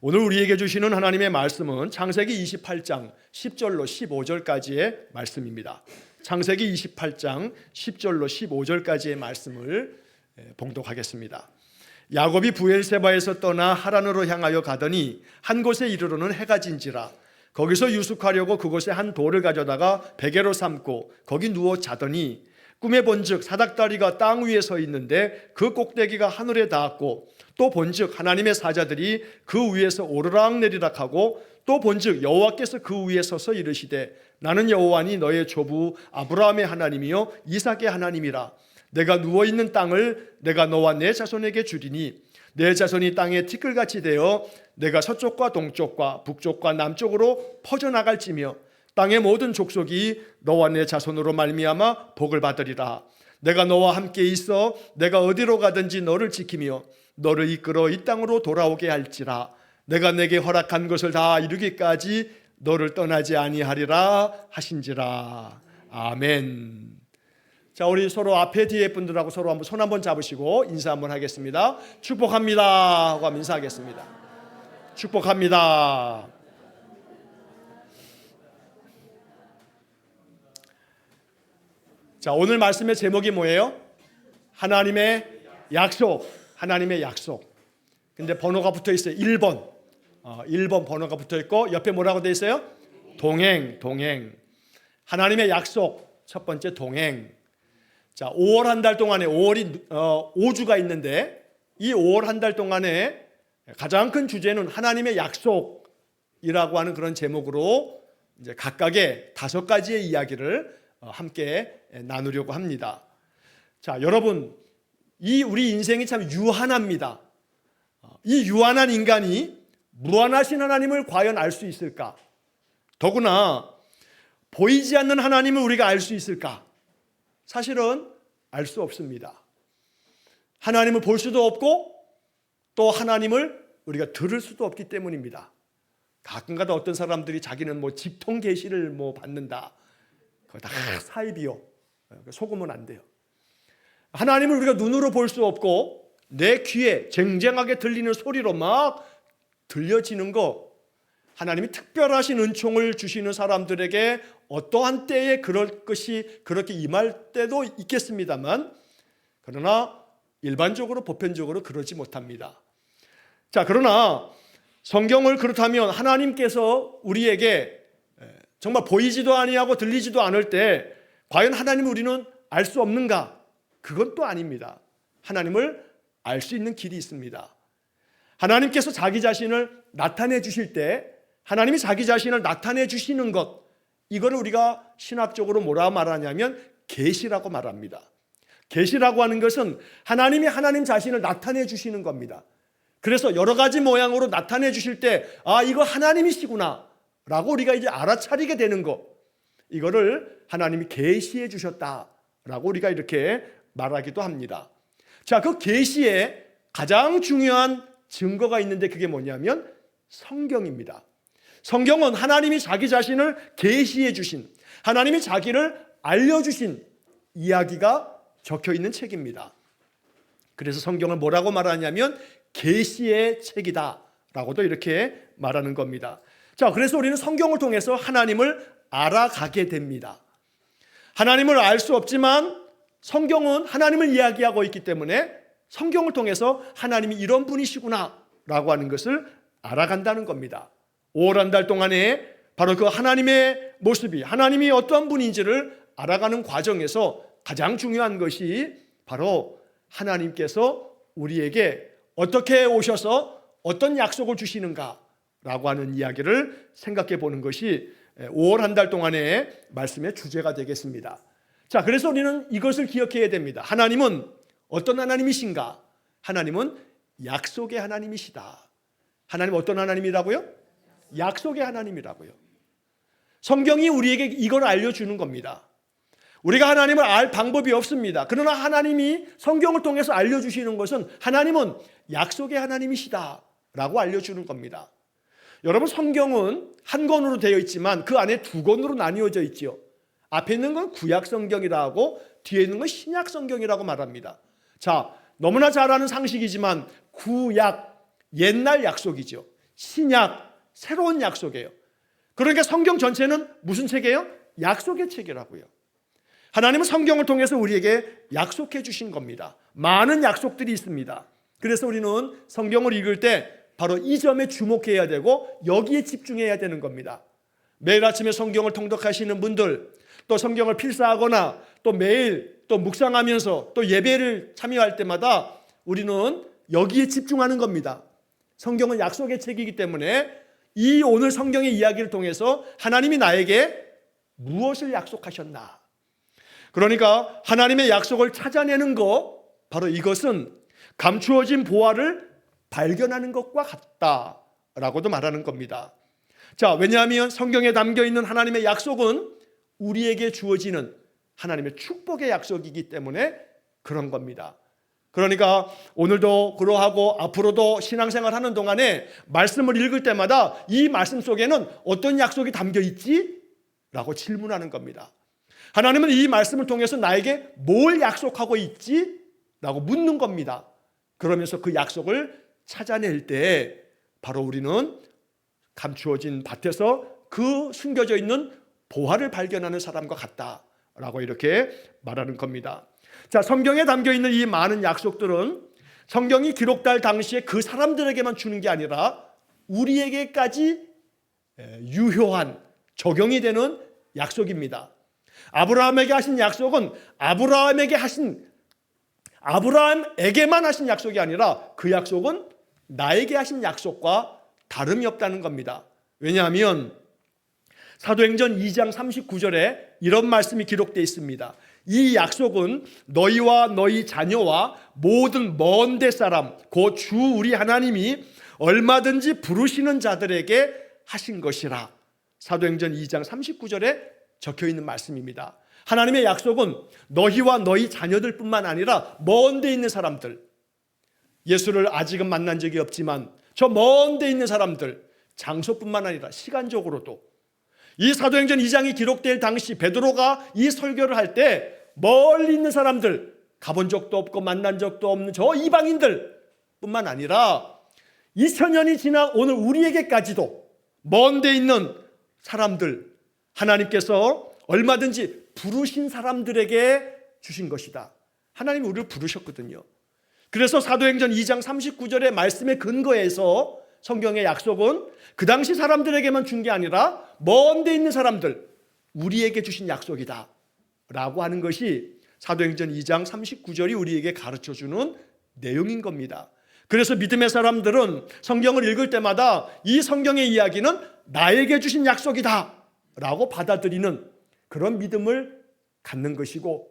오늘 우리에게 주시는 하나님의 말씀은 창세기 28장 10절로 15절까지의 말씀입니다. 창세기 28장 10절로 15절까지의 말씀을 봉독하겠습니다. 야곱이 부엘세바에서 떠나 하란으로 향하여 가더니 한 곳에 이르러는 해가 진지라. 거기서 유숙하려고 그곳에 한 돌을 가져다가 베개로 삼고 거기 누워 자더니 꿈에 본즉 사닥다리가 땅 위에 서 있는데 그 꼭대기가 하늘에 닿았고 또 본즉 하나님의 사자들이 그 위에서 오르락내리락 하고 또 본즉 여호와께서 그 위에 서서 이르시되 나는 여호와니 너의 조부 아브라함의 하나님이요 이삭의 하나님이라. 내가 누워있는 땅을 내가 너와 내 자손에게 주리니 내 자손이 땅에 티끌같이 되어 내가 서쪽과 동쪽과 북쪽과 남쪽으로 퍼져나갈지며 땅의 모든 족속이 너와 내 자손으로 말미암아 복을 받으리라. 내가 너와 함께 있어 내가 어디로 가든지 너를 지키며 너를 이끌어 이 땅으로 돌아오게 할지라. 내가 내게 허락한 것을 다 이루기까지 너를 떠나지 아니하리라 하신지라. 아멘. 자, 우리 서로 앞에 뒤에 분들하고 서로 한번 손 한번 잡으시고 인사 한번 하겠습니다. 축복합니다 하고 한번 인사하겠습니다. 축복합니다. 자, 오늘 말씀의 제목이 뭐예요? 하나님의 약속. 하나님의 약속. 근데 번호가 붙어 있어요. 1번. 1번 번호가 붙어 있고 옆에 뭐라고 되어 있어요? 동행. 하나님의 약속. 첫 번째 동행. 자, 5월 한 달 동안에 5월이 5주가 있는데 이 5월 한 달 동안에 가장 큰 주제는 하나님의 약속이라고 하는 그런 제목으로 이제 각각의 5가지의 이야기를 함께 나누려고 합니다. 자, 여러분, 이 우리 인생이 참 유한합니다. 이 유한한 인간이 무한하신 하나님을 과연 알 수 있을까? 더구나 보이지 않는 하나님을 우리가 알 수 있을까? 사실은 알 수 없습니다. 하나님을 볼 수도 없고 또 하나님을 우리가 들을 수도 없기 때문입니다. 가끔가다 어떤 사람들이 자기는 뭐 직통 계시를 뭐 받는다. 그거 다 사입이요. 속으면 안 돼요. 하나님을 우리가 눈으로 볼 수 없고 내 귀에 쟁쟁하게 들리는 소리로 막 들려지는 거, 하나님이 특별하신 은총을 주시는 사람들에게 어떠한 때에 그럴 것이 그렇게 임할 때도 있겠습니다만, 그러나 일반적으로 보편적으로 그러지 못합니다. 자, 그러나 성경을 그렇다면 하나님께서 우리에게 정말 보이지도 아니하고 들리지도 않을 때 과연 하나님을 우리는 알 수 없는가? 그건 또 아닙니다. 하나님을 알 수 있는 길이 있습니다. 하나님께서 자기 자신을 나타내 주실 때, 하나님이 자기 자신을 나타내 주시는 것, 이거를 우리가 신학적으로 뭐라 말하냐면 계시라고 말합니다. 계시라고 하는 것은 하나님이 하나님 자신을 나타내 주시는 겁니다. 그래서 여러 가지 모양으로 나타내 주실 때, 아, 이거 하나님이시구나 라고 우리가 이제 알아차리게 되는 것, 이거를 하나님이 계시해 주셨다라고 우리가 이렇게 말하기도 합니다. 자, 그 계시에 가장 중요한 증거가 있는데 그게 뭐냐면 성경입니다. 성경은 하나님이 자기 자신을 계시해 주신, 하나님이 자기를 알려주신 이야기가 적혀 있는 책입니다. 그래서 성경을 뭐라고 말하냐면 계시의 책이다 라고도 이렇게 말하는 겁니다. 자, 그래서 우리는 성경을 통해서 하나님을 알아가게 됩니다. 하나님을 알 수 없지만 성경은 하나님을 이야기하고 있기 때문에 성경을 통해서 하나님이 이런 분이시구나 라고 하는 것을 알아간다는 겁니다. 5월 한 달 동안에 바로 그 하나님의 모습이, 하나님이 어떠한 분인지를 알아가는 과정에서 가장 중요한 것이 바로 하나님께서 우리에게 어떻게 오셔서 어떤 약속을 주시는가 라고 하는 이야기를 생각해 보는 것이 5월 한 달 동안의 말씀의 주제가 되겠습니다. 자, 그래서 우리는 이것을 기억해야 됩니다. 하나님은 어떤 하나님이신가? 하나님은 약속의 하나님이시다. 하나님 어떤 하나님이라고요? 약속의 하나님이라고요. 성경이 우리에게 이걸 알려주는 겁니다. 우리가 하나님을 알 방법이 없습니다. 그러나 하나님이 성경을 통해서 알려주시는 것은 하나님은 약속의 하나님이시다 라고 알려주는 겁니다. 여러분, 성경은 한 권으로 되어 있지만 그 안에 2권으로 나뉘어져 있죠. 앞에 있는 건 구약 성경이라 하고 뒤에 있는 건 신약 성경이라고 말합니다. 자, 너무나 잘 아는 상식이지만 구약, 옛날 약속이죠. 신약, 새로운 약속이에요. 그러니까 성경 전체는 무슨 책이에요? 약속의 책이라고요. 하나님은 성경을 통해서 우리에게 약속해 주신 겁니다. 많은 약속들이 있습니다. 그래서 우리는 성경을 읽을 때 바로 이 점에 주목해야 되고 여기에 집중해야 되는 겁니다. 매일 아침에 성경을 통독하시는 분들, 또 성경을 필사하거나 또 매일 또 묵상하면서 또 예배를 참여할 때마다 우리는 여기에 집중하는 겁니다. 성경은 약속의 책이기 때문에 이 오늘 성경의 이야기를 통해서 하나님이 나에게 무엇을 약속하셨나? 그러니까 하나님의 약속을 찾아내는 것, 바로 이것은 감추어진 보화를 발견하는 것과 같다라고도 말하는 겁니다. 자, 왜냐하면 성경에 담겨있는 하나님의 약속은 우리에게 주어지는 하나님의 축복의 약속이기 때문에 그런 겁니다. 그러니까 오늘도 그러하고 앞으로도 신앙생활 하는 동안에 말씀을 읽을 때마다 이 말씀 속에는 어떤 약속이 담겨 있지? 라고 질문하는 겁니다. 하나님은 이 말씀을 통해서 나에게 뭘 약속하고 있지? 라고 묻는 겁니다. 그러면서 그 약속을 찾아낼 때 바로 우리는 감추어진 밭에서 그 숨겨져 있는 보화를 발견하는 사람과 같다라고 이렇게 말하는 겁니다. 자, 성경에 담겨있는 이 많은 약속들은 성경이 기록될 당시에 그 사람들에게만 주는 게 아니라 우리에게까지 유효한 적용이 되는 약속입니다. 아브라함에게 하신 약속은 아브라함에게만 하신 약속이 아니라 그 약속은 나에게 하신 약속과 다름이 없다는 겁니다. 왜냐하면 사도행전 2장 39절에 이런 말씀이 기록되어 있습니다. 이 약속은 너희와 너희 자녀와 모든 먼 데 사람 곧 주 우리 하나님이 얼마든지 부르시는 자들에게 하신 것이라. 사도행전 2장 39절에 적혀있는 말씀입니다. 하나님의 약속은 너희와 너희 자녀들뿐만 아니라 먼 데 있는 사람들, 예수를 아직은 만난 적이 없지만 저 먼 데 있는 사람들, 장소뿐만 아니라 시간적으로도 이 사도행전 2장이 기록될 당시 베드로가 이 설교를 할 때 멀리 있는 사람들, 가본 적도 없고 만난 적도 없는 저 이방인들 뿐만 아니라 2000년이 지난 오늘 우리에게까지도 먼 데 있는 사람들, 하나님께서 얼마든지 부르신 사람들에게 주신 것이다. 하나님이 우리를 부르셨거든요. 그래서 사도행전 2장 39절의 말씀에 근거해서 성경의 약속은 그 당시 사람들에게만 준 게 아니라 먼 데 있는 사람들, 우리에게 주신 약속이다 라고 하는 것이 사도행전 2장 39절이 우리에게 가르쳐주는 내용인 겁니다. 그래서 믿음의 사람들은 성경을 읽을 때마다 이 성경의 이야기는 나에게 주신 약속이다 라고 받아들이는 그런 믿음을 갖는 것이고,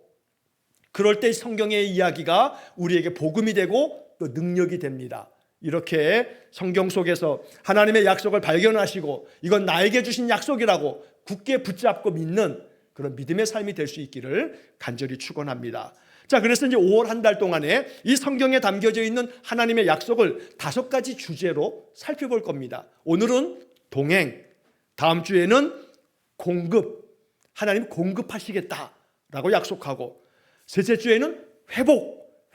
그럴 때 성경의 이야기가 우리에게 복음이 되고 또 능력이 됩니다. 이렇게 성경 속에서 하나님의 약속을 발견하시고 이건 나에게 주신 약속이라고 굳게 붙잡고 믿는 그런 믿음의 삶이 될 수 있기를 간절히 축원합니다. 자, 그래서 이제 5월 한 달 동안에 이 성경에 담겨져 있는 하나님의 약속을 5가지 주제로 살펴볼 겁니다. 오늘은 동행, 다음 주에는 공급, 하나님 공급하시겠다라고 약속하고, 셋째 주에는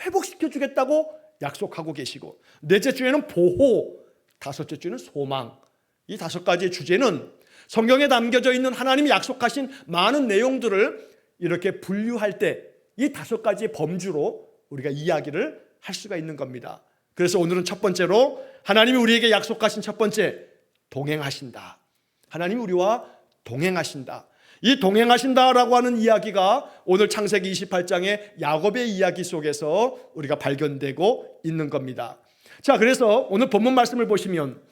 회복시켜 주겠다고 약속하고 계시고, 넷째 주에는 보호, 다섯째 주에는 소망. 이 5가지의 주제는 성경에 담겨져 있는 하나님이 약속하신 많은 내용들을 이렇게 분류할 때 이 5가지의 범주로 우리가 이야기를 할 수가 있는 겁니다. 그래서 오늘은 첫 번째로 하나님이 우리에게 약속하신 첫 번째, 동행하신다. 하나님이 우리와 동행하신다. 이 동행하신다라고 하는 이야기가 오늘 창세기 28장의 야곱의 이야기 속에서 우리가 발견되고 있는 겁니다. 자, 그래서 오늘 본문 말씀을 보시면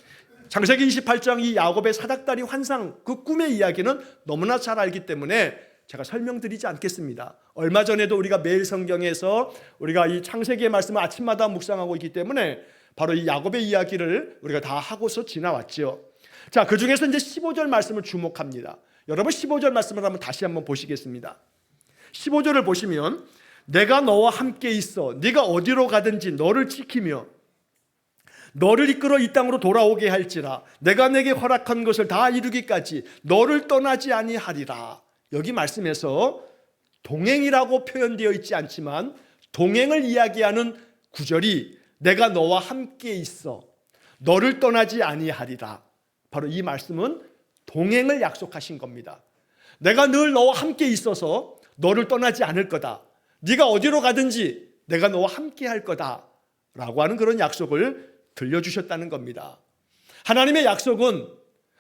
창세기 28장 이 야곱의 사닥다리 환상, 그 꿈의 이야기는 너무나 잘 알기 때문에 제가 설명드리지 않겠습니다. 얼마 전에도 우리가 매일 성경에서 우리가 이 창세기의 말씀을 아침마다 묵상하고 있기 때문에 바로 이 야곱의 이야기를 우리가 다 하고서 지나왔죠. 자, 그 중에서 이제 15절 말씀을 주목합니다. 여러분 15절 말씀을 다시 한번 보시겠습니다. 15절을 보시면 내가 너와 함께 있어 네가 어디로 가든지 너를 지키며 너를 이끌어 이 땅으로 돌아오게 할지라 내가 내게 허락한 것을 다 이루기까지 너를 떠나지 아니하리라. 여기 말씀에서 동행이라고 표현되어 있지 않지만 동행을 이야기하는 구절이 내가 너와 함께 있어, 너를 떠나지 아니하리라. 바로 이 말씀은 동행을 약속하신 겁니다. 내가 늘 너와 함께 있어서 너를 떠나지 않을 거다. 네가 어디로 가든지 내가 너와 함께 할 거다 라고 하는 그런 약속을 들려주셨다는 겁니다. 하나님의 약속은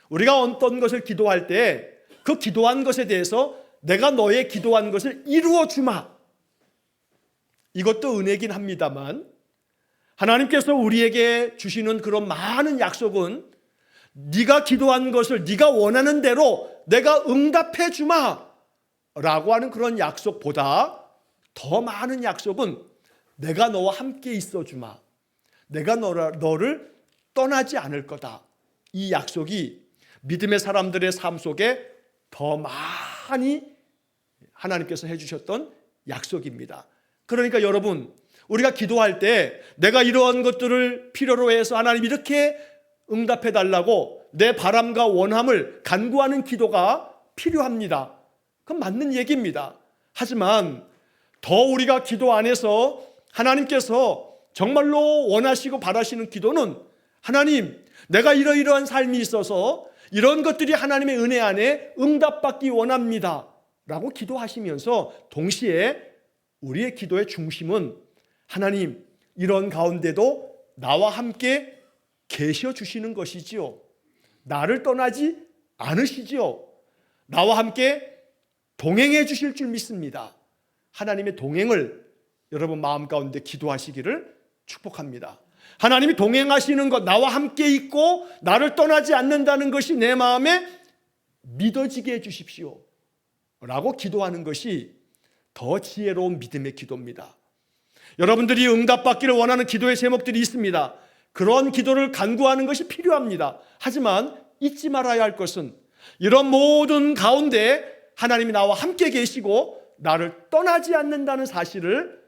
우리가 어떤 것을 기도할 때 그 기도한 것에 대해서 내가 너의 기도한 것을 이루어 주마. 이것도 은혜긴 합니다만 하나님께서 우리에게 주시는 그런 많은 약속은 네가 기도한 것을 네가 원하는 대로 내가 응답해 주마 라고 하는 그런 약속보다 더 많은 약속은 내가 너와 함께 있어 주마. 내가 너를 떠나지 않을 거다. 이 약속이 믿음의 사람들의 삶 속에 더 많이 하나님께서 해주셨던 약속입니다. 그러니까 여러분, 우리가 기도할 때 내가 이러한 것들을 필요로 해서 하나님 이렇게 응답해 달라고 내 바람과 원함을 간구하는 기도가 필요합니다. 그건 맞는 얘기입니다. 하지만 더 우리가 기도 안에서 하나님께서 정말로 원하시고 바라시는 기도는 하나님, 내가 이러이러한 삶이 있어서 이런 것들이 하나님의 은혜 안에 응답받기 원합니다 라고 기도하시면서 동시에 우리의 기도의 중심은 하나님, 이런 가운데도 나와 함께 계셔 주시는 것이지요. 나를 떠나지 않으시지요. 나와 함께 동행해 주실 줄 믿습니다. 하나님의 동행을 여러분 마음 가운데 기도하시기를 축복합니다. 하나님이 동행하시는 것, 나와 함께 있고 나를 떠나지 않는다는 것이 내 마음에 믿어지게 해주십시오 라고 기도하는 것이 더 지혜로운 믿음의 기도입니다. 여러분들이 응답받기를 원하는 기도의 제목들이 있습니다. 그런 기도를 간구하는 것이 필요합니다. 하지만 잊지 말아야 할 것은 이런 모든 가운데 하나님이 나와 함께 계시고 나를 떠나지 않는다는 사실을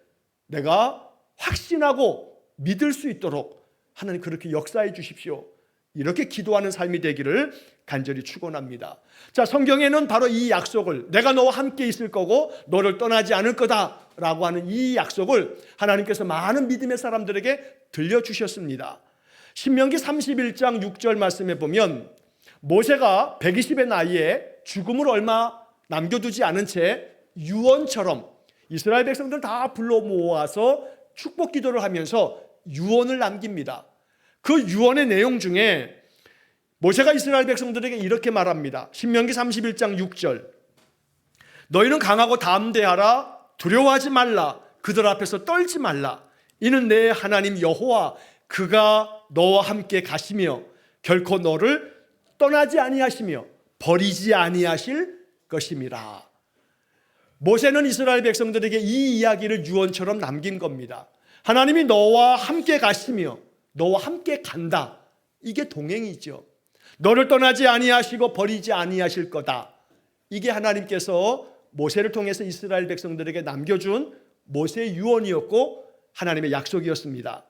내가 확신하고 믿을 수 있도록 하나님 그렇게 역사해 주십시오. 이렇게 기도하는 삶이 되기를 간절히 축원합니다. 자, 성경에는 바로 이 약속을 내가 너와 함께 있을 거고 너를 떠나지 않을 거다라고 하는 이 약속을 하나님께서 많은 믿음의 사람들에게 들려주셨습니다. 신명기 31장 6절 말씀에 보면 모세가 120의 나이에 죽음을 얼마 남겨두지 않은 채 유언처럼 이스라엘 백성들 다 불러 모아서 축복 기도를 하면서 유언을 남깁니다. 그 유언의 내용 중에 모세가 이스라엘 백성들에게 이렇게 말합니다. 신명기 31장 6절 너희는 강하고 담대하라. 두려워하지 말라. 그들 앞에서 떨지 말라. 이는 내 하나님 여호와 그가 너와 함께 가시며 결코 너를 떠나지 아니하시며 버리지 아니하실 것임이라. 모세는 이스라엘 백성들에게 이 이야기를 유언처럼 남긴 겁니다. 하나님이 너와 함께 가시며 너와 함께 간다. 이게 동행이죠. 너를 떠나지 아니하시고 버리지 아니하실 거다. 이게 하나님께서 모세를 통해서 이스라엘 백성들에게 남겨준 모세의 유언이었고 하나님의 약속이었습니다.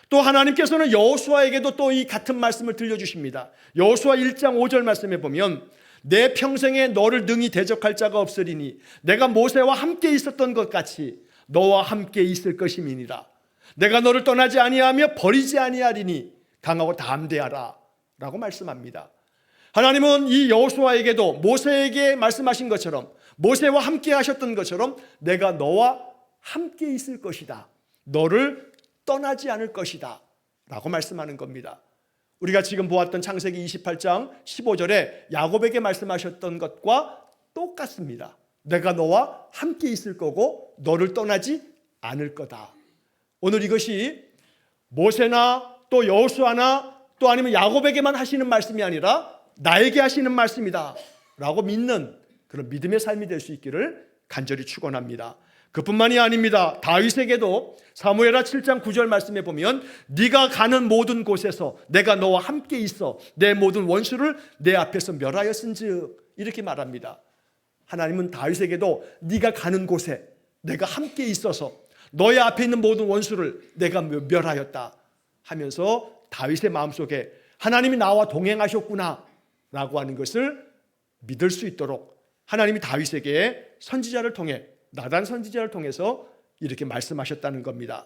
또 하나님께서는 여호수아에게도 또 이 같은 말씀을 들려주십니다. 여호수아 1장 5절 말씀에 보면 내 평생에 너를 능히 대적할 자가 없으리니 내가 모세와 함께 있었던 것 같이 너와 함께 있을 것임이니라. 내가 너를 떠나지 아니하며 버리지 아니하리니 강하고 담대하라 라고 말씀합니다. 하나님은 이 여호수아에게도 모세에게 말씀하신 것처럼 모세와 함께 하셨던 것처럼 내가 너와 함께 있을 것이다. 너를 떠나지 않을 것이다 라고 말씀하는 겁니다. 우리가 지금 보았던 창세기 28장 15절에 야곱에게 말씀하셨던 것과 똑같습니다. 내가 너와 함께 있을 거고 너를 떠나지 않을 거다. 오늘 이것이 모세나 또 여호수아나 또 아니면 야곱에게만 하시는 말씀이 아니라 나에게 하시는 말씀이다 라고 믿는 그런 믿음의 삶이 될 수 있기를 간절히 축원합니다. 그뿐만이 아닙니다. 다윗에게도 사무엘하 7장 9절 말씀에 보면 네가 가는 모든 곳에서 내가 너와 함께 있어 내 모든 원수를 내 앞에서 멸하였은즉 이렇게 말합니다. 하나님은 다윗에게도 네가 가는 곳에 내가 함께 있어서 너의 앞에 있는 모든 원수를 내가 멸하였다 하면서 다윗의 마음속에 하나님이 나와 동행하셨구나 라고 하는 것을 믿을 수 있도록 하나님이 다윗에게 선지자를 통해 나단 선지자를 통해서 이렇게 말씀하셨다는 겁니다.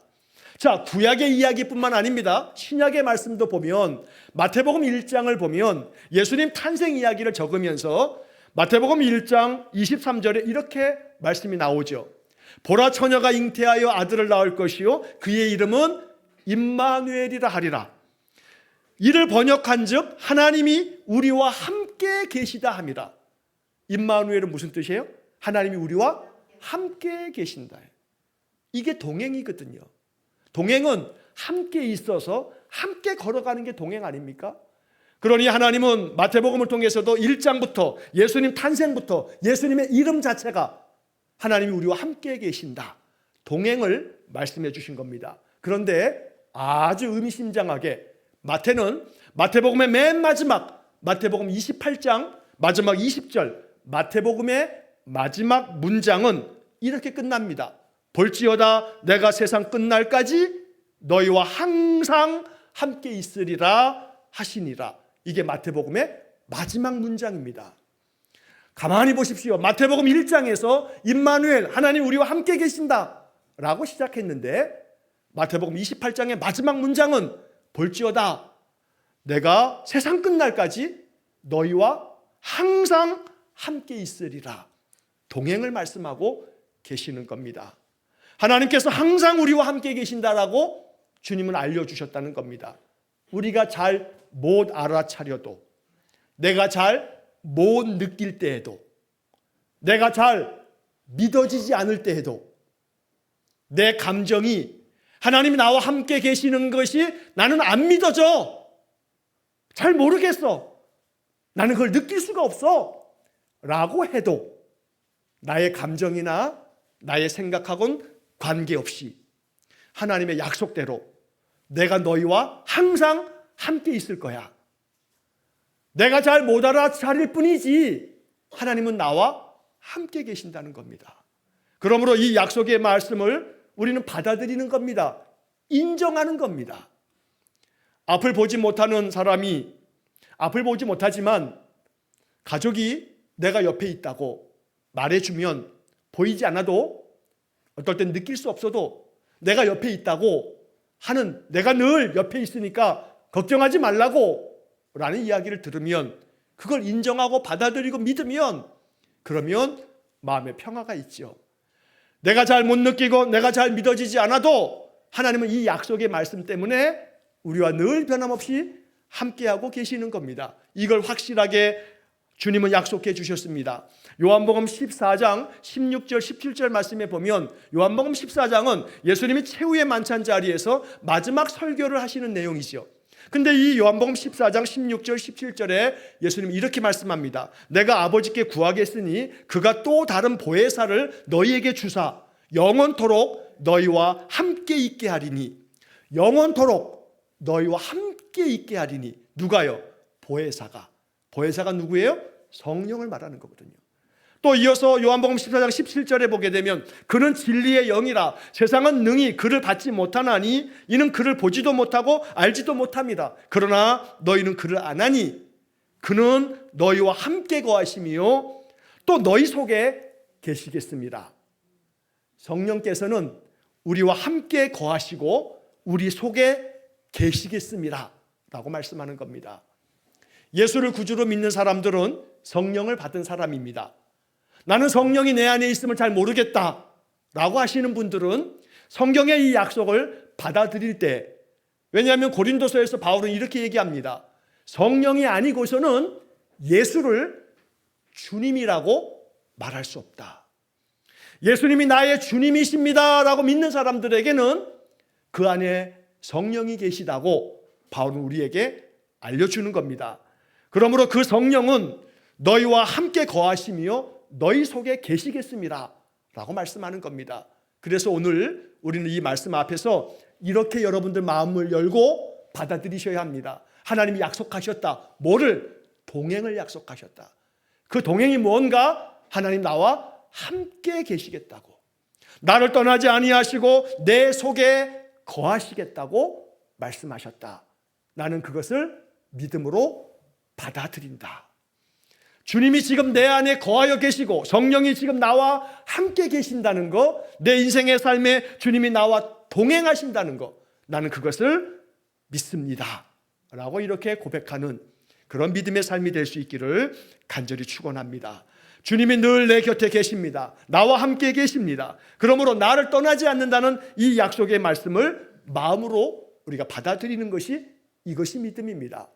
자, 구약의 이야기뿐만 아닙니다. 신약의 말씀도 보면 마태복음 1장을 보면 예수님 탄생 이야기를 적으면서 마태복음 1장 23절에 이렇게 말씀이 나오죠. 보라, 처녀가 잉태하여 아들을 낳을 것이요 그의 이름은 임마누엘이라 하리라. 이를 번역한즉 하나님이 우리와 함께 계시다 함이라. 임마누엘은 무슨 뜻이에요? 하나님이 우리와 함께 계신다. 이게 동행이거든요. 동행은 함께 있어서 함께 걸어가는 게 동행 아닙니까? 그러니 하나님은 마태복음을 통해서도 1장부터 예수님 탄생부터 예수님의 이름 자체가 하나님이 우리와 함께 계신다. 동행을 말씀해 주신 겁니다. 그런데 아주 의미심장하게 마태는 마태복음의 맨 마지막 마태복음 28장 마지막 20절 마태복음의 마지막 문장은 이렇게 끝납니다. 볼지어다 내가 세상 끝날까지 너희와 항상 함께 있으리라 하시니라. 이게 마태복음의 마지막 문장입니다. 가만히 보십시오. 마태복음 1장에서 임마누엘 하나님 우리와 함께 계신다 라고 시작했는데 마태복음 28장의 마지막 문장은 볼지어다 내가 세상 끝날까지 너희와 항상 함께 있으리라. 동행을 말씀하고 계시는 겁니다. 하나님께서 항상 우리와 함께 계신다라고 주님은 알려주셨다는 겁니다. 우리가 잘 못 알아차려도, 내가 잘 못 느낄 때에도, 내가 잘 믿어지지 않을 때에도 내 감정이 하나님이 나와 함께 계시는 것이 나는 안 믿어져, 잘 모르겠어, 나는 그걸 느낄 수가 없어 라고 해도 나의 감정이나 나의 생각하고는 관계없이 하나님의 약속대로 내가 너희와 항상 함께 있을 거야. 내가 잘 못 알아차릴 뿐이지 하나님은 나와 함께 계신다는 겁니다. 그러므로 이 약속의 말씀을 우리는 받아들이는 겁니다. 인정하는 겁니다. 앞을 보지 못하는 사람이 앞을 보지 못하지만 가족이 내가 옆에 있다고 말해주면 보이지 않아도 어떨 땐 느낄 수 없어도 내가 옆에 있다고 하는, 내가 늘 옆에 있으니까 걱정하지 말라고 라는 이야기를 들으면 그걸 인정하고 받아들이고 믿으면 그러면 마음의 평화가 있죠. 내가 잘 못 느끼고 내가 잘 믿어지지 않아도 하나님은 이 약속의 말씀 때문에 우리와 늘 변함없이 함께하고 계시는 겁니다. 이걸 확실하게 주님은 약속해 주셨습니다. 요한복음 14장 16절 17절 말씀에 보면 요한복음 14장은 예수님이 최후의 만찬 자리에서 마지막 설교를 하시는 내용이죠. 근데 이 요한복음 14장 16절 17절에 예수님이 이렇게 말씀합니다. 내가 아버지께 구하겠으니 그가 또 다른 보혜사를 너희에게 주사 영원토록 너희와 함께 있게 하리니. 영원토록 너희와 함께 있게 하리니. 누가요? 보혜사가. 보혜사가 누구예요? 성령을 말하는 거거든요. 또 이어서 요한복음 14장 17절에 보게 되면 그는 진리의 영이라 세상은 능히 그를 받지 못하나니 이는 그를 보지도 못하고 알지도 못합니다. 그러나 너희는 그를 아나니 그는 너희와 함께 거하시며 또 너희 속에 계시겠습니다. 성령께서는 우리와 함께 거하시고 우리 속에 계시겠습니다 라고 말씀하는 겁니다. 예수를 구주로 믿는 사람들은 성령을 받은 사람입니다. 나는 성령이 내 안에 있음을 잘 모르겠다 라고 하시는 분들은 성경의 이 약속을 받아들일 때, 왜냐하면 고린도서에서 바울은 이렇게 얘기합니다. 성령이 아니고서는 예수를 주님이라고 말할 수 없다. 예수님이 나의 주님이십니다 라고 믿는 사람들에게는 그 안에 성령이 계시다고 바울은 우리에게 알려주는 겁니다. 그러므로 그 성령은 너희와 함께 거하시며 너희 속에 계시겠습니다 라고 말씀하는 겁니다. 그래서 오늘 우리는 이 말씀 앞에서 이렇게 여러분들 마음을 열고 받아들이셔야 합니다. 하나님이 약속하셨다. 뭐를? 동행을 약속하셨다. 그 동행이 뭔가? 하나님 나와 함께 계시겠다고, 나를 떠나지 아니하시고 내 속에 거하시겠다고 말씀하셨다. 나는 그것을 믿음으로 받아들인다. 주님이 지금 내 안에 거하여 계시고 성령이 지금 나와 함께 계신다는 거, 내 인생의 삶에 주님이 나와 동행하신다는 거, 나는 그것을 믿습니다. 라고 이렇게 고백하는 그런 믿음의 삶이 될 수 있기를 간절히 축원합니다. 주님이 늘 내 곁에 계십니다. 나와 함께 계십니다. 그러므로 나를 떠나지 않는다는 이 약속의 말씀을 마음으로 우리가 받아들이는 것이 이것이 믿음입니다.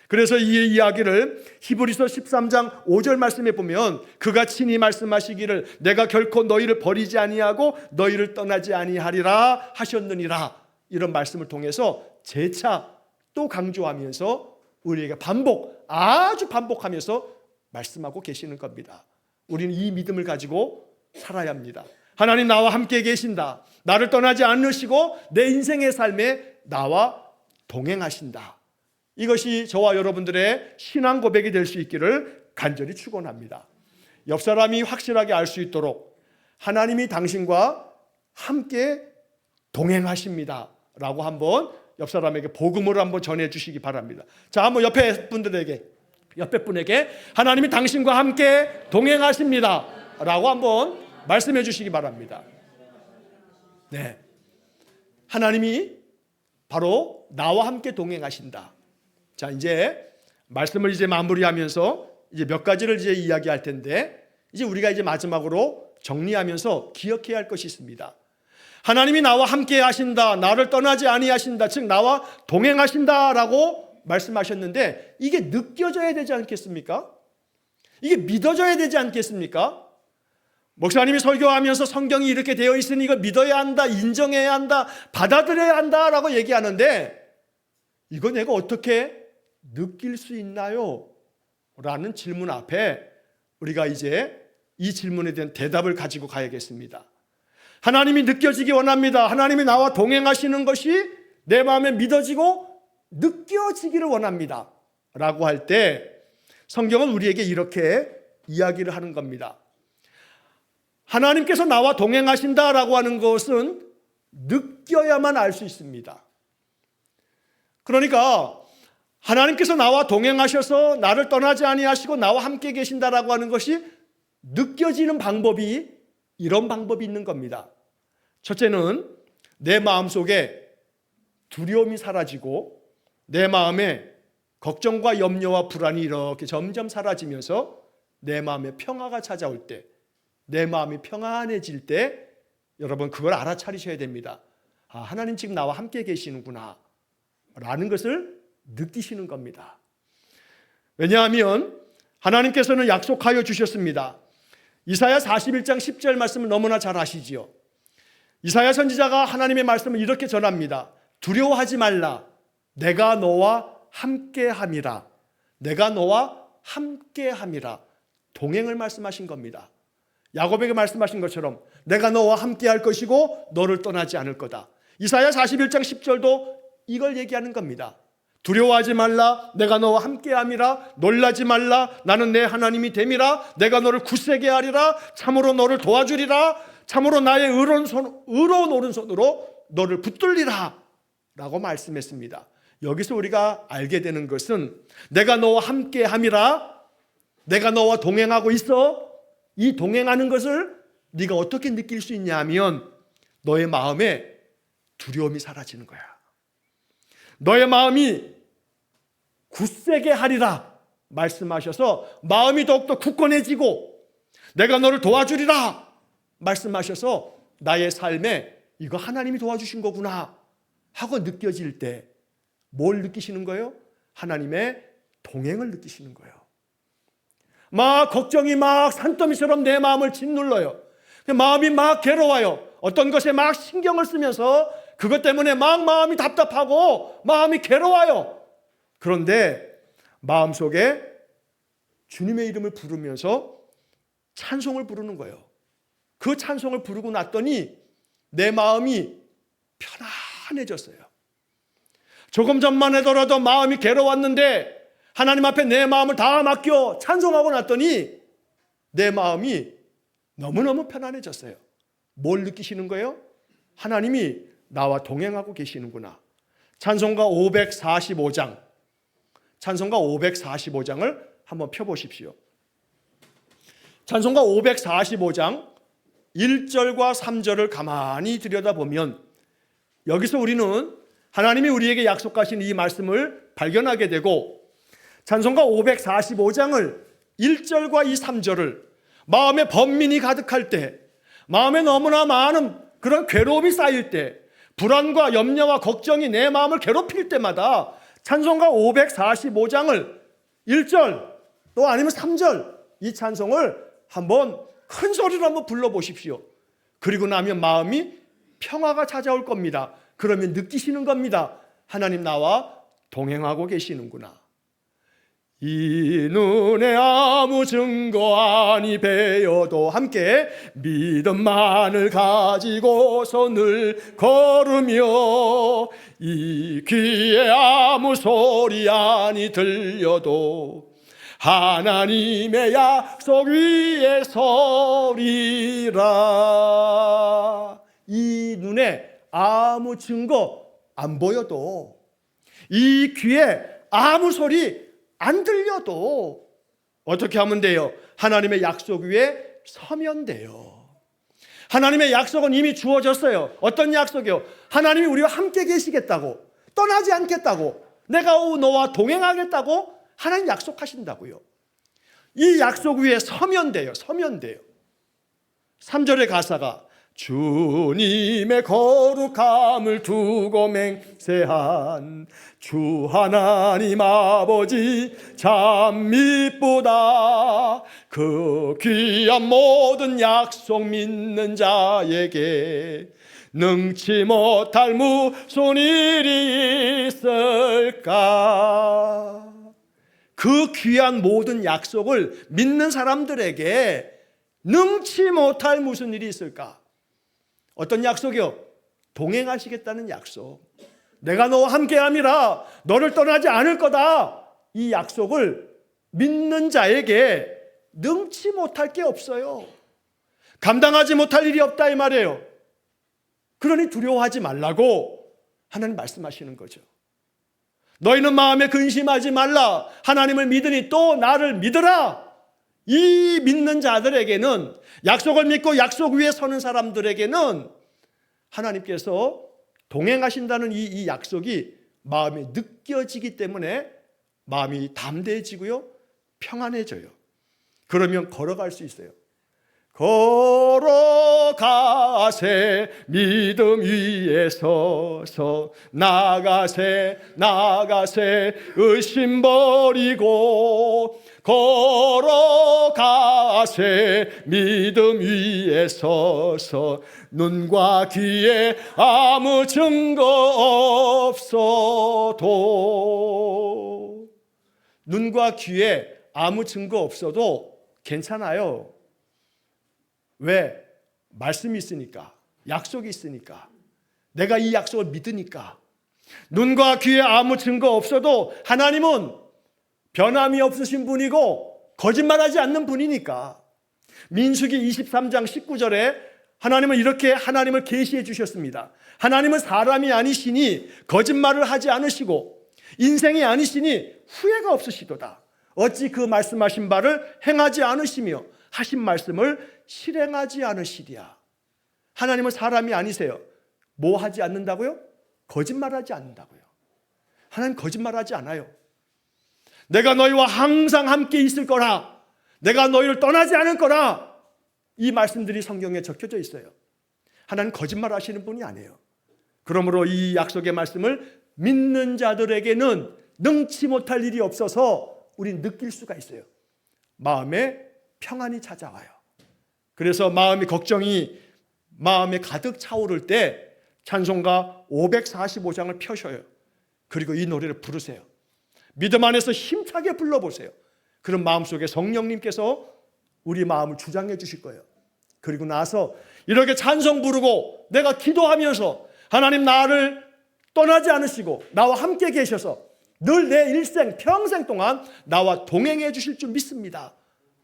그래서 이 이야기를 히브리서 13장 5절 말씀에 보면 그가 친히 말씀하시기를 내가 결코 너희를 버리지 아니하고 너희를 떠나지 아니하리라 하셨느니라, 이런 말씀을 통해서 재차 또 강조하면서 우리에게 아주 반복하면서 말씀하고 계시는 겁니다. 우리는 이 믿음을 가지고 살아야 합니다. 하나님 나와 함께 계신다. 나를 떠나지 않으시고 내 인생의 삶에 나와 동행하신다. 이것이 저와 여러분들의 신앙 고백이 될 수 있기를 간절히 축원합니다. 옆 사람이 확실하게 알 수 있도록 하나님이 당신과 함께 동행하십니다 라고 한번 옆 사람에게 복음을 한번 전해주시기 바랍니다. 자, 한번 옆에 분에게 하나님이 당신과 함께 동행하십니다 라고 한번 말씀해 주시기 바랍니다. 네, 하나님이 바로 나와 함께 동행하신다. 자, 이제 말씀을 마무리하면서 이제 몇 가지를 이야기할 텐데, 이제 우리가 마지막으로 정리하면서 기억해야 할 것이 있습니다. 하나님이 나와 함께 하신다, 나를 떠나지 아니하신다, 즉 나와 동행하신다라고 말씀하셨는데, 이게 느껴져야 되지 않겠습니까? 이게 믿어져야 되지 않겠습니까? 목사님이 설교하면서 성경이 이렇게 되어 있으니 이거 믿어야 한다, 인정해야 한다, 받아들여야 한다라고 얘기하는데, 이거 내가 어떻게 느낄 수 있나요? 라는 질문 앞에 우리가 이제 이 질문에 대한 대답을 가지고 가야겠습니다. 하나님이 느껴지기 원합니다. 하나님이 나와 동행하시는 것이 내 마음에 믿어지고 느껴지기를 원합니다 라고 할 때 성경은 우리에게 이렇게 이야기를 하는 겁니다. 하나님께서 나와 동행하신다라고 하는 것은 느껴야만 알 수 있습니다. 그러니까 하나님께서 나와 동행하셔서 나를 떠나지 아니하시고 나와 함께 계신다라고 하는 것이 느껴지는 방법이 이런 방법이 있는 겁니다. 첫째는 내 마음속에 두려움이 사라지고 내 마음에 걱정과 염려와 불안이 이렇게 점점 사라지면서 내 마음에 평화가 찾아올 때, 내 마음이 평안해질 때 여러분 그걸 알아차리셔야 됩니다. 아, 하나님 지금 나와 함께 계시는구나 라는 것을 느끼시는 겁니다. 왜냐하면 하나님께서는 약속하여 주셨습니다. 이사야 41장 10절 말씀을 너무나 잘 아시지요. 이사야 선지자가 하나님의 말씀을 이렇게 전합니다. 두려워하지 말라. 내가 너와 함께함이라. 내가 너와 함께함이라. 동행을 말씀하신 겁니다. 야곱에게 말씀하신 것처럼 내가 너와 함께할 것이고 너를 떠나지 않을 거다. 이사야 41장 10절도 이걸 얘기하는 겁니다. 두려워하지 말라. 내가 너와 함께함이라. 놀라지 말라. 나는 내 하나님이 됨이라. 내가 너를 굳세게 하리라. 참으로 너를 도와주리라. 참으로 나의 의로운 오른손으로 너를 붙들리라 라고 말씀했습니다. 여기서 우리가 알게 되는 것은 내가 너와 함께함이라. 내가 너와 동행하고 있어. 이 동행하는 것을 네가 어떻게 느낄 수 있냐 하면 너의 마음에 두려움이 사라지는 거야. 너의 마음이 굳세게 하리라 말씀하셔서 마음이 더욱더 굳건해지고 내가 너를 도와주리라 말씀하셔서 나의 삶에 이거 하나님이 도와주신 거구나 하고 느껴질 때 뭘 느끼시는 거예요? 하나님의 동행을 느끼시는 거예요. 막 걱정이 막 산더미처럼 내 마음을 짓눌러요. 마음이 막 괴로워요. 어떤 것에 막 신경을 쓰면서 그것 때문에 막 마음이 답답하고 마음이 괴로워요. 그런데 마음속에 주님의 이름을 부르면서 찬송을 부르는 거예요. 그 찬송을 부르고 났더니 내 마음이 편안해졌어요. 조금 전만 해더라도 마음이 괴로웠는데 하나님 앞에 내 마음을 다 맡겨 찬송하고 났더니 내 마음이 너무너무 편안해졌어요. 뭘 느끼시는 거예요? 하나님이 나와 동행하고 계시는구나. 찬송가 545장, 찬송가 545장을 한번 펴보십시오. 찬송가 545장 1절과 3절을 가만히 들여다보면 여기서 우리는 하나님이 우리에게 약속하신 이 말씀을 발견하게 되고 찬송가 545장을 1절과 이 3절을 마음에 번민이 가득할 때, 마음에 너무나 많은 그런 괴로움이 쌓일 때, 불안과 염려와 걱정이 내 마음을 괴롭힐 때마다 찬송가 545장을 1절 또 아니면 3절 이 찬송을 한번 큰 소리로 한번 불러보십시오. 그리고 나면 마음이 평화가 찾아올 겁니다. 그러면 느끼시는 겁니다. 하나님 나와 동행하고 계시는구나. 이 눈에 아무 증거 아니 배어도 함께 믿음만을 가지고서 늘 걸으며 이 귀에 아무 소리 아니 들려도 하나님의 약속 위에 서리라. 이 눈에 아무 증거 안 보여도, 이 귀에 아무 소리 안 들려도 어떻게 하면 돼요? 하나님의 약속 위에 서면 돼요. 하나님의 약속은 이미 주어졌어요. 어떤 약속이요? 하나님이 우리와 함께 계시겠다고, 떠나지 않겠다고, 내가 너와 동행하겠다고 하나님 약속하신다고요. 이 약속 위에 서면 돼요. 서면 돼요. 3절의 가사가 주님의 거룩함을 두고 맹세한 주 하나님 아버지 참 미쁘다. 그 귀한 모든 약속 믿는 자에게 능치 못할 무슨 일이 있을까. 그 귀한 모든 약속을 믿는 사람들에게 능치 못할 무슨 일이 있을까? 어떤 약속이요? 동행하시겠다는 약속. 내가 너와 함께함이라 너를 떠나지 않을 거다. 이 약속을 믿는 자에게 능치 못할 게 없어요. 감당하지 못할 일이 없다 이 말이에요. 그러니 두려워하지 말라고 하나님 말씀하시는 거죠. 너희는 마음에 근심하지 말라. 하나님을 믿으니 또 나를 믿으라. 이 믿는 자들에게는, 약속을 믿고 약속 위에 서는 사람들에게는 하나님께서 동행하신다는 이 약속이 마음에 느껴지기 때문에 마음이 담대해지고요, 평안해져요. 그러면 걸어갈 수 있어요. 걸어가세 믿음 위에 서서 나가세 의심 버리고 걸어가세 믿음 위에 서서 눈과 귀에 아무 증거 없어도, 눈과 귀에 아무 증거 없어도 괜찮아요. 왜? 말씀이 있으니까, 약속이 있으니까, 내가 이 약속을 믿으니까. 눈과 귀에 아무 증거 없어도 하나님은 변함이 없으신 분이고 거짓말하지 않는 분이니까. 민수기 23장 19절에 하나님은 이렇게 하나님을 계시해 주셨습니다. 하나님은 사람이 아니시니 거짓말을 하지 않으시고 인생이 아니시니 후회가 없으시도다. 어찌 그 말씀하신 바를 행하지 않으시며 하신 말씀을 실행하지 않으시랴. 하나님은 사람이 아니세요. 뭐 하지 않는다고요? 거짓말하지 않는다고요. 하나님 거짓말하지 않아요. 내가 너희와 항상 함께 있을 거라, 내가 너희를 떠나지 않을 거라, 이 말씀들이 성경에 적혀져 있어요. 하나님 거짓말하시는 분이 아니에요. 그러므로 이 약속의 말씀을 믿는 자들에게는 능치 못할 일이 없어서 우리는 느낄 수가 있어요. 마음에 평안이 찾아와요. 그래서 걱정이 마음에 가득 차오를 때 찬송가 545장을 펴셔요. 그리고 이 노래를 부르세요. 믿음 안에서 힘차게 불러보세요. 그럼 마음속에 성령님께서 우리 마음을 주장해 주실 거예요. 그리고 나서 이렇게 찬송 부르고 내가 기도하면서 하나님 나를 떠나지 않으시고 나와 함께 계셔서 늘 내 일생 평생 동안 나와 동행해 주실 줄 믿습니다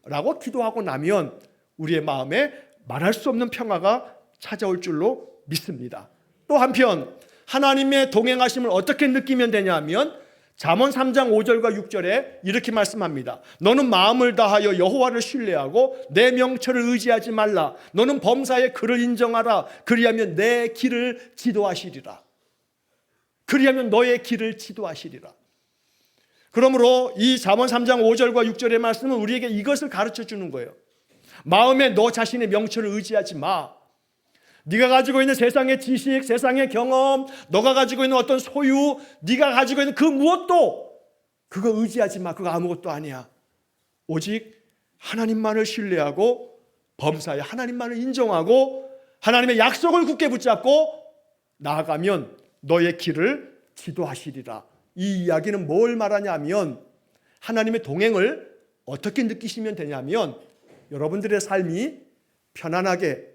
라고 기도하고 나면 우리의 마음에 말할 수 없는 평화가 찾아올 줄로 믿습니다. 또 한편 하나님의 동행하심을 어떻게 느끼면 되냐면 잠언 3장 5절과 6절에 이렇게 말씀합니다. 너는 마음을 다하여 여호와를 신뢰하고 내 명철을 의지하지 말라. 너는 범사의 그를 인정하라. 그리하면 내 길을 지도하시리라. 그리하면 너의 길을 지도하시리라. 그러므로 이 잠언 3장 5절과 6절의 말씀은 우리에게 이것을 가르쳐 주는 거예요. 마음에 너 자신의 명철을 의지하지 마. 네가 가지고 있는 세상의 지식, 세상의 경험, 너가 가지고 있는 어떤 소유, 네가 가지고 있는 그 무엇도 그거 의지하지 마. 그거 아무것도 아니야. 오직 하나님만을 신뢰하고 범사에 하나님만을 인정하고 하나님의 약속을 굳게 붙잡고 나아가면 너의 길을 지도하시리라. 이 이야기는 뭘 말하냐면 하나님의 동행을 어떻게 느끼시면 되냐면 여러분들의 삶이 편안하게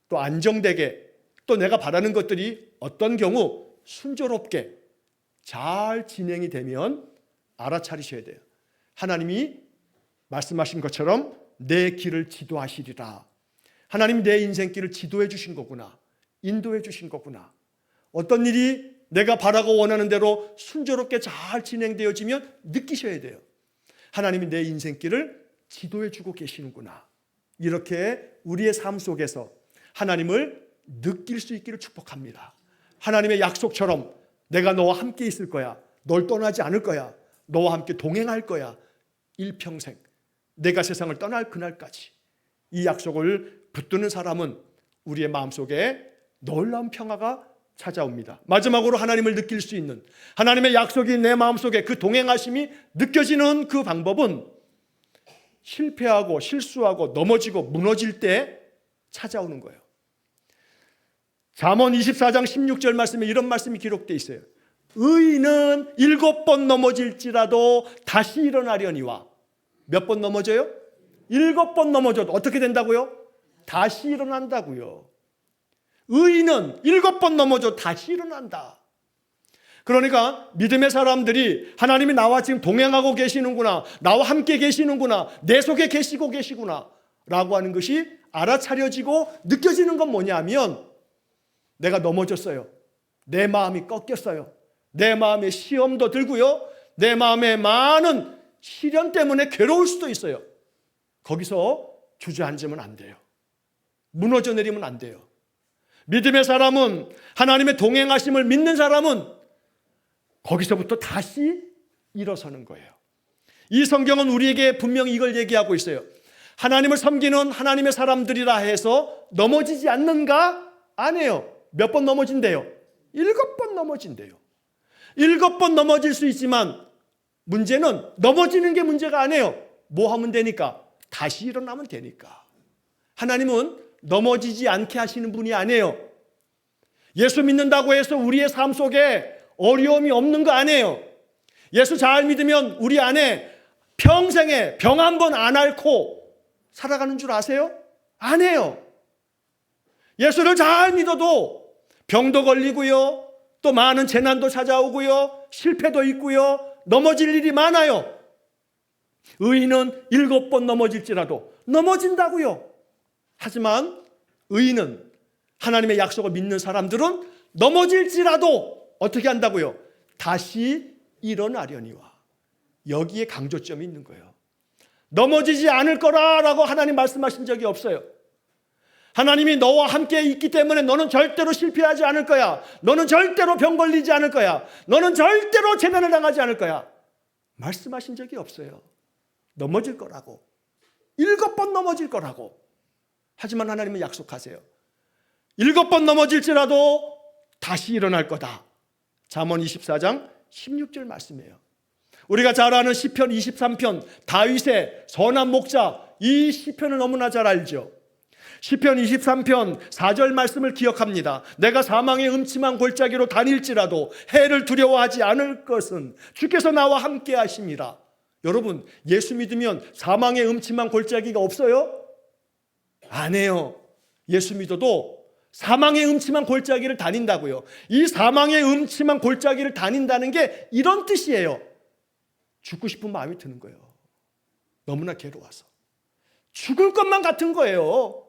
또 안정되게 또 내가 바라는 것들이 어떤 경우 순조롭게 잘 진행이 되면 알아차리셔야 돼요. 하나님이 말씀하신 것처럼 내 길을 지도하시리라. 하나님이 내 인생길을 지도해 주신 거구나. 인도해 주신 거구나. 어떤 일이 내가 바라고 원하는 대로 순조롭게 잘 진행되어지면 느끼셔야 돼요. 하나님이 내 인생길을 지도해 주고 계시는구나. 이렇게 우리의 삶 속에서 하나님을 느낄 수 있기를 축복합니다. 하나님의 약속처럼 내가 너와 함께 있을 거야. 널 떠나지 않을 거야. 너와 함께 동행할 거야. 일평생 내가 세상을 떠날 그날까지. 이 약속을 붙드는 사람은 우리의 마음속에 놀라운 평화가 찾아옵니다. 마지막으로 하나님을 느낄 수 있는 하나님의 약속이 내 마음속에 그 동행하심이 느껴지는 그 방법은 실패하고 실수하고 넘어지고 무너질 때 찾아오는 거예요. 잠언 24장 16절 말씀에 이런 말씀이 기록되어 있어요. 의인은 7번 넘어질지라도 다시 일어나려니와. 몇 번 넘어져요? 7번 넘어져도 어떻게 된다고요? 다시 일어난다고요. 의인은 7번 넘어져 다시 일어난다. 그러니까 믿음의 사람들이 하나님이 나와 지금 동행하고 계시는구나, 나와 함께 계시는구나, 내 속에 계시고 계시구나 라고 하는 것이 알아차려지고 느껴지는 건 뭐냐면 내가 넘어졌어요. 내 마음이 꺾였어요. 내 마음에 시험도 들고요. 내 마음에 많은 시련 때문에 괴로울 수도 있어요. 거기서 주저앉으면 안 돼요. 무너져 내리면 안 돼요. 믿음의 사람은, 하나님의 동행하심을 믿는 사람은 거기서부터 다시 일어서는 거예요. 이 성경은 우리에게 분명히 이걸 얘기하고 있어요. 하나님을 섬기는 하나님의 사람들이라 해서 넘어지지 않는가? 아니에요. 몇 번 넘어진대요? 7번 넘어진대요. 7번 넘어질 수 있지만 문제는 넘어지는 게 문제가 아니에요. 뭐 하면 되니까? 다시 일어나면 되니까. 하나님은 넘어지지 않게 하시는 분이 아니에요. 예수 믿는다고 해서 우리의 삶 속에 어려움이 없는 거 아니에요. 예수 잘 믿으면 우리 안에 평생에 병 한 번 안 앓고 살아가는 줄 아세요? 아니에요. 예수를 잘 믿어도 병도 걸리고요. 또 많은 재난도 찾아오고요. 실패도 있고요. 넘어질 일이 많아요. 의인은 7번 넘어질지라도 넘어진다고요. 하지만 의인은 하나님의 약속을 믿는 사람들은 넘어질지라도 어떻게 한다고요? 다시 일어나려니와. 여기에 강조점이 있는 거예요. 넘어지지 않을 거라고 하나님 말씀하신 적이 없어요. 하나님이 너와 함께 있기 때문에 너는 절대로 실패하지 않을 거야. 너는 절대로 병 걸리지 않을 거야. 너는 절대로 재난을 당하지 않을 거야. 말씀하신 적이 없어요. 넘어질 거라고. 7번 넘어질 거라고. 하지만 하나님은 약속하세요. 7번 넘어질지라도 다시 일어날 거다. 잠언 24장 16절 말씀이에요. 우리가 잘 아는 시편 23편 다윗의 선한 목자, 이 시편을 너무나 잘 알죠. 시편 23편 4절 말씀을 기억합니다. 내가 사망의 음침한 골짜기로 다닐지라도 해를 두려워하지 않을 것은 주께서 나와 함께 하심이라. 여러분, 예수 믿으면 사망의 음침한 골짜기가 없어요? 안 해요. 예수 믿어도 사망의 음침한 골짜기를 다닌다고요. 이 사망의 음침한 골짜기를 다닌다는 게 이런 뜻이에요. 죽고 싶은 마음이 드는 거예요. 너무나 괴로워서. 죽을 것만 같은 거예요.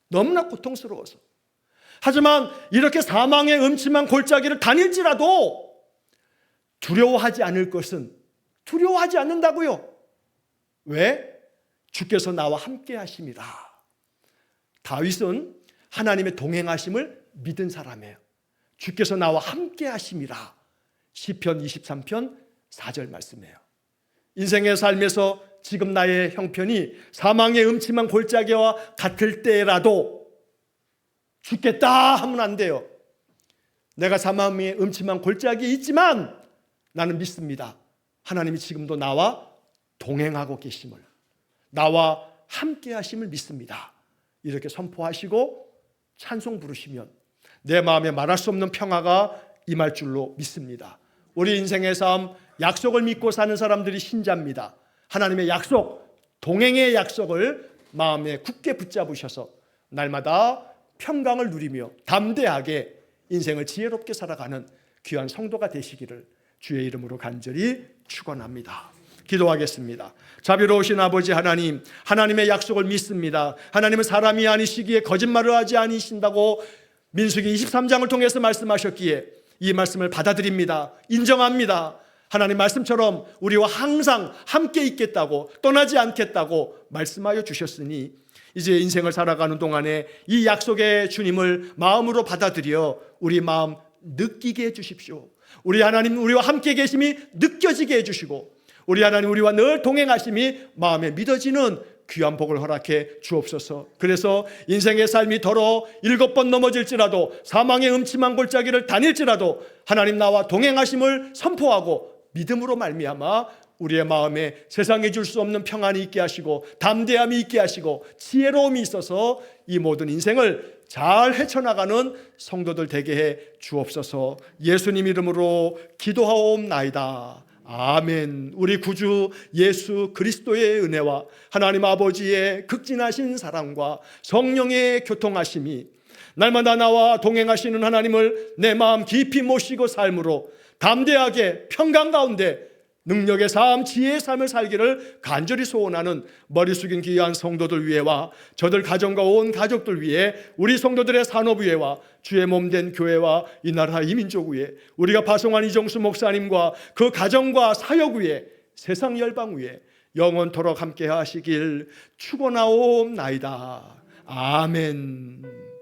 너무나 고통스러워서. 하지만 이렇게 사망의 음침한 골짜기를 다닐지라도 두려워하지 않을 것은 두려워하지 않는다고요. 왜? 주께서 나와 함께 하심이라. 다윗은 하나님의 동행하심을 믿은 사람이에요. 주께서 나와 함께 하심이라. 시편 23편 4절 말씀이에요. 인생의 삶에서 지금 나의 형편이 사망의 음침한 골짜기와 같을 때라도 죽겠다 하면 안 돼요. 내가 사망의 음침한 골짜기에 있지만 나는 믿습니다. 하나님이 지금도 나와 동행하고 계심을, 나와 함께 하심을 믿습니다. 이렇게 선포하시고 찬송 부르시면 내 마음에 말할 수 없는 평화가 임할 줄로 믿습니다. 우리 인생의 삶, 약속을 믿고 사는 사람들이 신자입니다. 하나님의 약속, 동행의 약속을 마음에 굳게 붙잡으셔서 날마다 평강을 누리며 담대하게 인생을 지혜롭게 살아가는 귀한 성도가 되시기를 주의 이름으로 간절히 축원합니다. 기도하겠습니다. 자비로우신 아버지 하나님, 하나님의 약속을 믿습니다. 하나님은 사람이 아니시기에 거짓말을 하지 아니신다고 민수기 23장을 통해서 말씀하셨기에 이 말씀을 받아들입니다. 인정합니다. 하나님 말씀처럼 우리와 항상 함께 있겠다고, 떠나지 않겠다고 말씀하여 주셨으니 이제 인생을 살아가는 동안에 이 약속의 주님을 마음으로 받아들여 우리 마음 느끼게 해주십시오. 우리 하나님 우리와 함께 계심이 느껴지게 해주시고, 우리 하나님 우리와 늘 동행하심이 마음에 믿어지는 귀한 복을 허락해 주옵소서. 그래서 인생의 삶이 더러 7번 넘어질지라도, 사망의 음침한 골짜기를 다닐지라도 하나님 나와 동행하심을 선포하고 믿음으로 말미암아 우리의 마음에 세상에 줄 수 없는 평안이 있게 하시고 담대함이 있게 하시고 지혜로움이 있어서 이 모든 인생을 잘 헤쳐나가는 성도들 되게 해 주옵소서. 예수님 이름으로 기도하옵나이다. 아멘. 우리 구주 예수 그리스도의 은혜와 하나님 아버지의 극진하신 사랑과 성령의 교통하심이 날마다 나와 동행하시는 하나님을 내 마음 깊이 모시고 삶으로 담대하게 평강 가운데 능력의 삶, 지혜의 삶을 살기를 간절히 소원하는 머리 숙인 귀한 성도들 위해와 저들 가정과 온 가족들 위해, 우리 성도들의 산업 위해와 주의 몸된 교회와 이 나라 이 민족 위에, 우리가 파송한 이정수 목사님과 그 가정과 사역 위에, 세상 열방 위에 영원토록 함께 하시길 축원하옵나이다. 아멘.